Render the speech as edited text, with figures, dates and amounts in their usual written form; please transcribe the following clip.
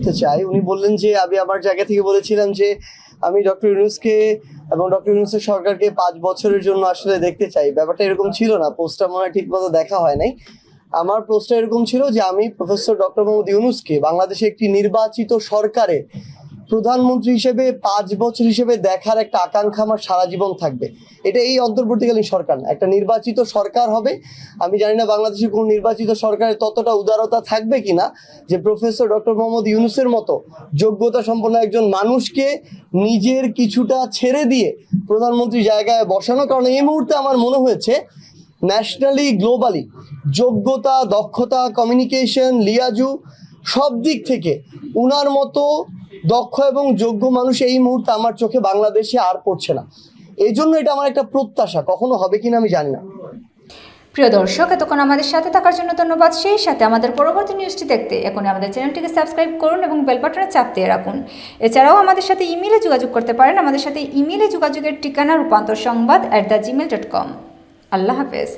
করতে চাই। উনি বললেন যে আমি আমার জায়গা থেকে বলেছিলাম যে আমি ডক্টর ইউনূসকে এবং ডক্টর ইউনূসের সরকারকে 5 বছরের জন্য আসলে দেখতে চাই। ব্যাপারটা এরকম ছিল না, পোস্টটা মনে হয় ঠিক মতো দেখা হয় নাই। আমার পোস্টটা এরকম ছিল যে আমি প্রফেসর ডক্টর মোহাম্মদ ইউনূসকে বাংলাদেশে একটি নির্বাচিত সরকারে প্রধানমন্ত্রী হিসেবে 5 বছর হিসেবে দেখার একটা আকাঙ্ক্ষা আমার সারা জীবন থাকবে। এটা এই অন্তর্বর্তীকালীন সরকার না, একটা নির্বাচিত সরকার হবে। আমি জানি না বাংলাদেশের কোন নির্বাচিত সরকারের ততটা উদারতা থাকবে কিনা যে প্রফেসর ডক্টর মোহাম্মদ ইউনূসের মতো যোগ্যতা সম্পন্ন একজন মানুষকে নিজের কিছুটা ছেড়ে দিয়ে প্রধানমন্ত্রী জায়গায় বসানো। কারণ এই মুহূর্তে আমার মনে হয়েছে ন্যাশনালি গ্লোবালি যোগ্যতা, দক্ষতা, কমিউনিকেশন, লিয়াজু সব দিক থেকে উনার মতো দক্ষ এবং যোগ্য মানুষ এই মুহূর্তে আমার চোখে বাংলাদেশে আর পড়ছে না। এই জন্য এটা আমার একটা প্রত্যাশা, কখনো হবে কিনা আমি জানি না। প্রিয় দর্শক, এতক্ষণ আমাদের সাথে থাকার জন্য ধন্যবাদ। সেই সাথে আমাদের পরবর্তী নিউজটি দেখতে এখন আমাদের চ্যানেলটিকে সাবস্ক্রাইব করুন এবং বেল বাটনে চাপ দিয়ে রাখুন। এছাড়াও আমাদের সাথে ইমেইলে যোগাযোগ করতে পারেন। আমাদের সাথে ইমেইলে যোগাযোগের ঠিকানা রূপান্তরসংবাদ@gmail.com। আল্লাহ হাফেজ।